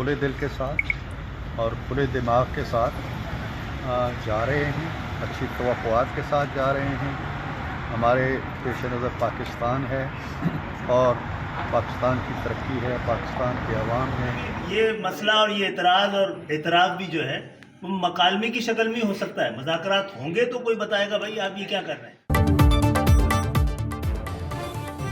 खुले दिल के साथ और खुले दिमाग के साथ जा रहे हैं, अच्छी तवक्कुआत के साथ जा रहे हैं। हमारे पेश नज़र पाकिस्तान है और पाकिस्तान की तरक्की है, पाकिस्तान के अवाम में। ये मसला और ये एतराज़ भी जो है वो मकालमे की शक्ल में हो सकता है। मुज़ाकरात होंगे तो कोई बताएगा भाई आप ये क्या कर रहे हैं।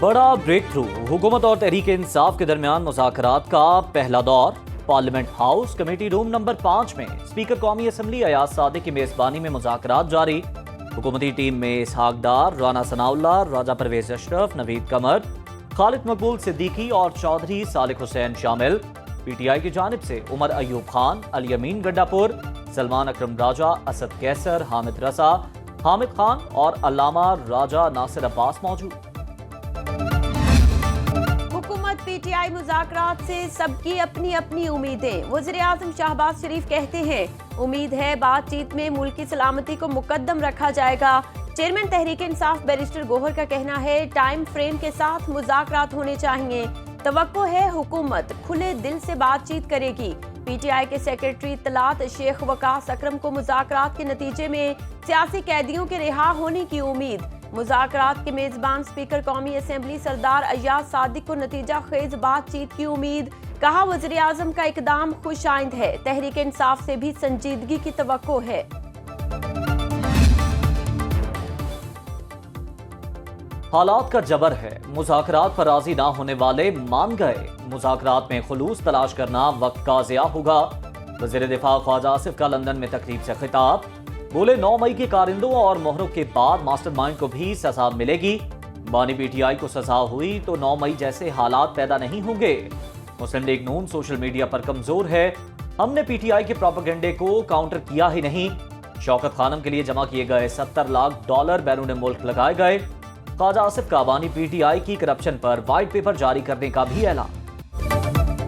बड़ा ब्रेक थ्रू, हुकूमत और तहरीक इंसाफ के दरमियान मुज़ाकरात का पहला दौर। Parliament house committee room number 5 में स्पीकर कौमी असम्बली अयाज सादिक की मेजबानी में मुज़ाकरात जारी। हुकूमती टीम में इसहाक डार, राना सनाउल्लाह, राजा परवेज अशरफ, नवीद कमर, खालिद मकबूल सिद्दीकी और चौधरी सालिक हुसैन शामिल। पीटीआई की जानिब से उमर अयूब खान, अली अमीन गड्डापुर, सलमान अकरम राजा, असद कैसर, हामिद रसा, हामिद खान और अल्लामा राजा नासिर अब्बास मौजूद। हुकूमत पीटीआई मुज़ाकरात से सबकी अपनी अपनी उम्मीदें। वज़ीर आज़म शहबाज शरीफ कहते हैं, उम्मीद है बातचीत में मुल्क की सलामती को मुकद्दम रखा जाएगा। चेयरमैन तहरीक इंसाफ बैरिस्टर गोहर का कहना है, टाइम फ्रेम के साथ मुज़ाकरात होने चाहिए। तवक्को है हुकूमत खुले दिल से बातचीत करेगी। पीटीआई के सेक्रेटरी इत्तलात शेख वकास अकरम को मुज़ाकरात के नतीजे में सियासी कैदियों के रिहा होने की उम्मीद। मुज़ाकरात के मेजबान स्पीकर कौमी असम्बली सरदार अयाज सादिक को नतीजा खेज बातचीत की उम्मीद। कहा, वज़ीर आज़म का इकदाम खुश आइंद है, तहरीक इंसाफ से भी संजीदगी की तवक्को है। हालात का जबर है, मुज़ाकरात पर राजी ना होने वाले मान गए। मुज़ाकरात में खुलूस तलाश करना वक्त का ज़िया होगा। वज़ीर दिफा ख्वाजा आसिफ का लंदन में तकरीब से खिताब। बोले, 9 मई के कारिंदों और मोहरों के बाद मास्टरमाइंड को भी सजा मिलेगी। बानी पीटीआई को सजा हुई तो 9 मई जैसे हालात पैदा नहीं होंगे। मुस्लिम लीग नून सोशल मीडिया पर कमजोर है, हमने पीटीआई के प्रोपेगेंडे को काउंटर किया ही नहीं। शौकत खानम के लिए जमा किए गए $70 लाख बैरून मुल्क लगाए गए। ख्वाजा आसिफ का बानी पीटीआई की करप्शन पर व्हाइट पेपर जारी करने का भी ऐलान।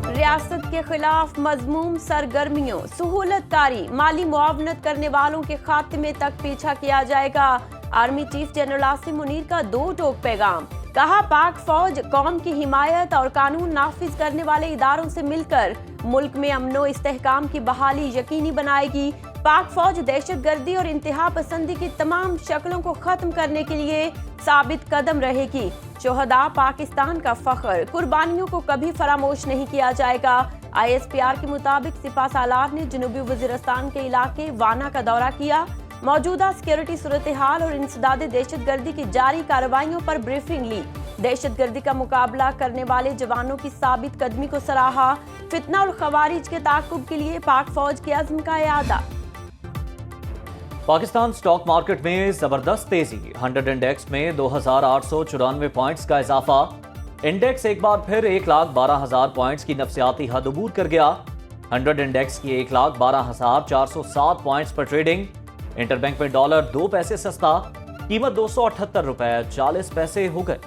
रियासत के खिलाफ मजमूम सरगर्मियों, सहूलतकारी, माली मुआवनत करने वालों के खात्मे तक पीछा किया जाएगा। Army chief general Asim Munir का 2 टोक पैगाम। कहा, पाक फौज कौम की हिमायत और कानून नाफिज करने वाले इदारों से मिलकर मुल्क में अमनो इस्तेहकाम की बहाली यकीनी बनाएगी। पाक फौज दहशतगर्दी और इंतहा पसंदी की तमाम शक्लों को खत्म करने के लिए साबित कदम रहेगी। शोहदा पाकिस्तान का फख्र, कुर्बानियों को कभी फरामोश नहीं किया जाएगा। ISPR के मुताबिक सिपा सालार ने जनूबी वजीरिस्तान के इलाके वाना का दौरा किया। मौजूदा सिक्योरिटी सूरत हाल और इंसदाद दहशतगर्दी की जारी कार्रवाइयों पर ब्रीफिंग ली। दहशतगर्दी का मुकाबला करने वाले जवानों की साबित कदमी को सराहा। फितना और खवारिज के ताकुब के लिए पाक फौज के अज़्म का यादा। पाकिस्तान स्टॉक मार्केट में जबरदस्त तेजी, 100 इंडेक्स में 2894 पॉइंट्स का इजाफा। इंडेक्स एक बार फिर 1,12,000 पॉइंट्स की नफसियाती हद अबूर कर गया। 100 इंडेक्स की 1,12,407 पॉइंट्स पर ट्रेडिंग। इंटरबैंक में डॉलर 2 पैसे सस्ता, कीमत $278.40 हो गई।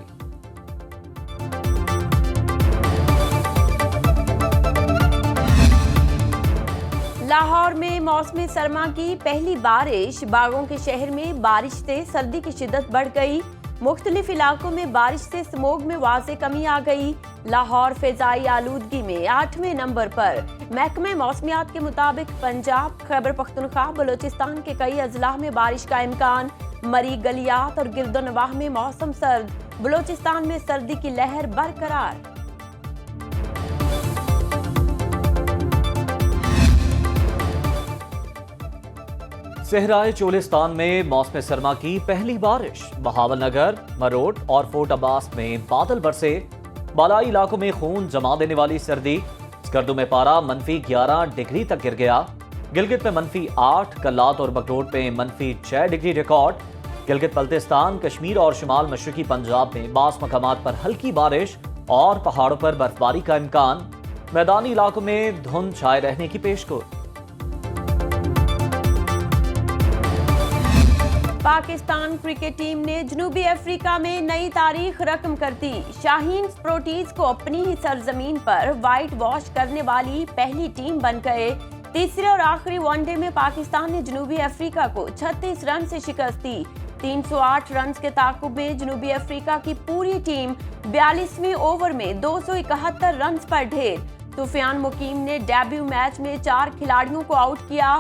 लाहौर में मौसमी सरमा की पहली बारिश। बागों के शहर में बारिश से सर्दी की शिद्दत बढ़ गई। मुख्तलिफ इलाकों में बारिश से स्मोग में वाज़े कमी आ गई। लाहौर फ़िज़ाई आलूदगी में 8वें नंबर पर। महकमे मौसमियात के मुताबिक पंजाब, खैबर पख्तूनख्वा, बलोचिस्तान के कई अजला में बारिश का इम्कान। मरी, गलियात और गिरदोनवाह में मौसम सर्द। बलोचिस्तान में सर्दी की लहर बरकरार। सहराए चोलिस्तान में मौसम सरमा की पहली बारिश। बहावल नगर, मरोट और फोर्ट अब्बास में बादल बरसे। बालाई इलाकों में खून जमा देने वाली सर्दी। स्कर्दू में पारा -11 डिग्री तक गिर गया। गिलगित में -8, कल्लात और बगरोट में -6 डिग्री रिकॉर्ड। गिलगित बल्तिस्तान, कश्मीर और शुमाल मशरकी पंजाब में बास मकामात पर हल्की बारिश और पहाड़ों पर बर्फबारी का इम्कान। मैदानी इलाकों में धुंध छाए रहने की पेशगोई। पाकिस्तान क्रिकेट टीम ने जनूबी अफ्रीका में नई तारीख रकम कर दी। शाहीन प्रोटीज को अपनी ही सरजमीन पर व्हाइट वॉश करने वाली पहली टीम बन गए। तीसरे और आखिरी वनडे में पाकिस्तान ने जनूबी अफ्रीका को 36 रन से शिकस्त दी। 308 रन के ताकुब में जनूबी अफ्रीका की पूरी टीम 42वें ओवर में 271 रन पर ढेर। सुफियान मुकीम ने डेब्यू मैच में 4 खिलाड़ियों को आउट किया।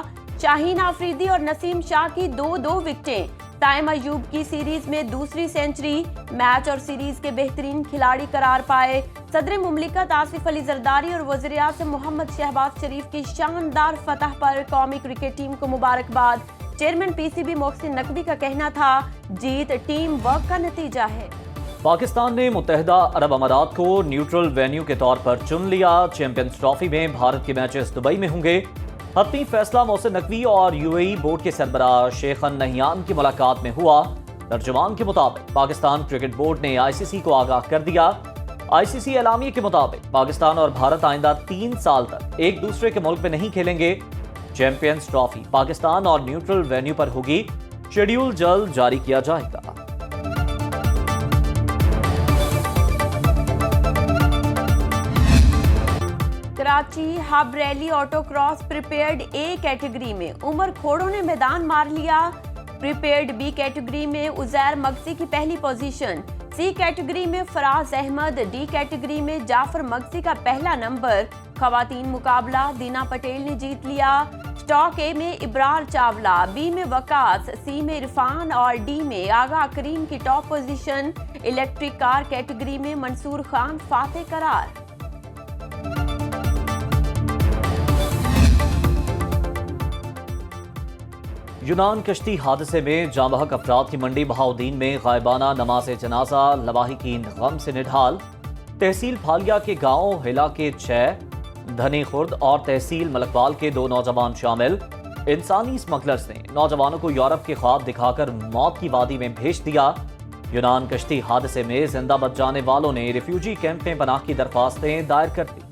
शाहीन आफरीदी और नसीम शाह की 2-2 विकेटें। ताइम अयूब की सीरीज में दूसरी सेंचुरी, मैच और सीरीज के बेहतरीन खिलाड़ी करार पाए। सदर मुमलिकत आसिफ अली जरदारी और वज़ीर आज़म मोहम्मद शहबाज शरीफ की शानदार फतह पर कौमी क्रिकेट टीम को मुबारकबाद। चेयरमैन पीसीबी मोहसिन नकवी का कहना था, जीत टीम वर्क का नतीजा है। पाकिस्तान ने मुत्तहिदा अरब अमारात को न्यूट्रल वेन्यू के तौर पर चुन लिया। चैंपियंस ट्रॉफी में भारत के मैचेस दुबई में होंगे। हतमी फैसला मोहसिन नकवी और यूएई बोर्ड के सरबराह शेख अन नहियान की मुलाकात में हुआ। तर्जुमान के मुताबिक पाकिस्तान क्रिकेट बोर्ड ने आईसीसी को आगाह कर दिया। आईसीसी एलामिया के मुताबिक पाकिस्तान और भारत आइंदा 3 साल तक एक दूसरे के मुल्क में नहीं खेलेंगे। चैंपियंस ट्रॉफी पाकिस्तान और न्यूट्रल वेन्यू पर होगी। शेड्यूल जल्द जारी किया जाएगा। Karachi hub rally autocross prepared A category में उमर खोड़ों ने मैदान मार लिया। प्रिपेयर्ड बी कैटेगरी में उजैर मगसी की पहली पोजीशन, सी कैटेगरी में फराज अहमद, डी कैटेगरी में जाफर मगसी का पहला नंबर। खवातीन मुकाबला दीना पटेल ने जीत लिया। स्टॉक ए में इब्रार चावला, बी में वकास, सी में इरफान और डी में आगा करीम की top position. Electric car category में मंसूर खान फातेह करार। यूनान कश्ती हादसे में जाँ बहक अफराद की मंडी बहाउद्दीन में गायबाना नमाज जनाजा, लवाहिकीन गम से निढाल। तहसील फालिया के गांव हिला के 6, धनी खुर्द और तहसील मलकवाल के 2 नौजवान शामिल। इंसानी स्मगलर्स ने नौजवानों को यूरोप के ख्वाब दिखाकर मौत की वादी में भेज दिया। यूनान कश्ती हादसे में जिंदा बच जाने वालों ने रिफ्यूजी कैंप में पनाह की दरख्वास्तें दायर कर दी।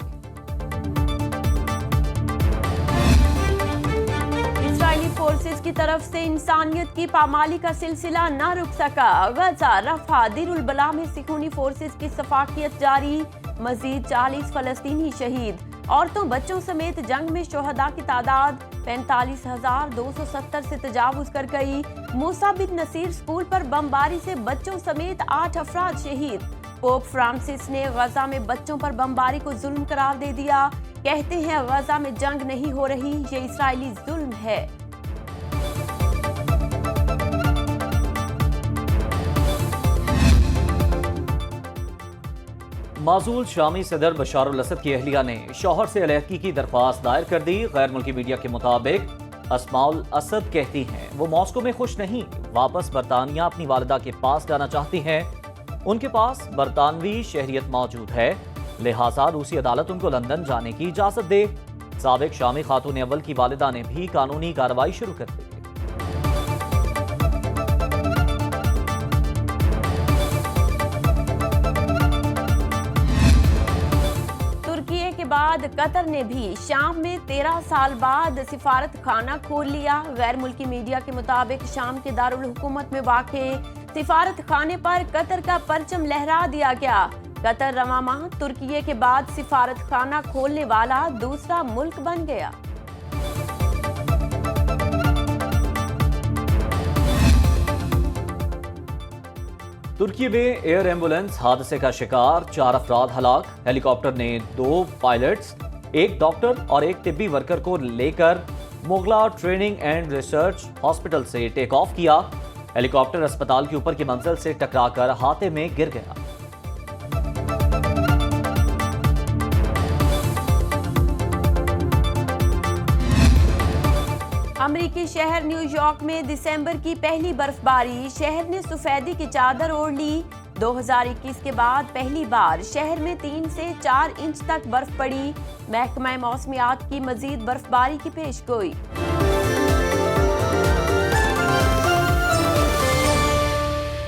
फोर्सेस की तरफ से इंसानियत की पामाली का सिलसिला न रुक सका। गजा, रफा, दिरुल बला में सिखूनी फोर्सेस की सफाकियत जारी। मजीद 40 फलस्तीनी शहीद। औरतों बच्चों समेत जंग में शोहदा की तादाद 45,270 से तजावुज कर गई। मूसा बिन नसीर स्कूल पर बमबारी से बच्चों समेत 8 अफराद शहीद। पोप फ्रांसिस ने गजा में बच्चों पर बमबारी को जुल्म करार दे दिया। कहते हैं गजा में जंग नहीं हो रही, ये इस्राएली जुल्म है। माजूल शामी सदर बशार अल असद की अहलिया ने शौहर से अलहदगी की दरख्वास्त दायर कर दी। गैर मुल्की मीडिया के मुताबिक अस्माउल असद कहती हैं वो मॉस्को में खुश नहीं, वापस बरतानिया अपनी वालिदा के पास जाना चाहती हैं। उनके पास बरतानवी शहरियत मौजूद है, लिहाजा रूसी अदालत उनको लंदन जाने की इजाजत दे। साबिक शामी खातून अव्वल की वालिदा ने भी कानूनी कार्रवाई शुरू कर दी। बाद कतर ने भी शाम में 13 साल बाद सिफारत खाना खोल लिया। गैर मुल्की मीडिया के मुताबिक शाम के दारुल हुकूमत में वाक़े सिफारत खाने पर कतर का परचम लहरा दिया गया। कतर रवा माह तुर्की के बाद सिफारत खाना खोलने वाला दूसरा मुल्क बन गया। तुर्की में एयर एम्बुलेंस हादसे का शिकार, 4 अफराद हलाक। हेलीकॉप्टर ने 2 पायलट्स, 1 डॉक्टर और 1 तिब्बी वर्कर को लेकर मुगला ट्रेनिंग एंड रिसर्च हॉस्पिटल से टेक ऑफ किया। हेलीकॉप्टर अस्पताल के ऊपर की मंजिल से टकराकर हाथे में गिर गया। अमेरिकी शहर न्यूयॉर्क में दिसंबर की पहली बर्फबारी, शहर ने सफेदी की चादर ओढ़ ली। 2021 के बाद पहली बार शहर में 3 से 4 इंच तक बर्फ पड़ी। महकमा मौसमियात की मजीद बर्फबारी की पेशगोई।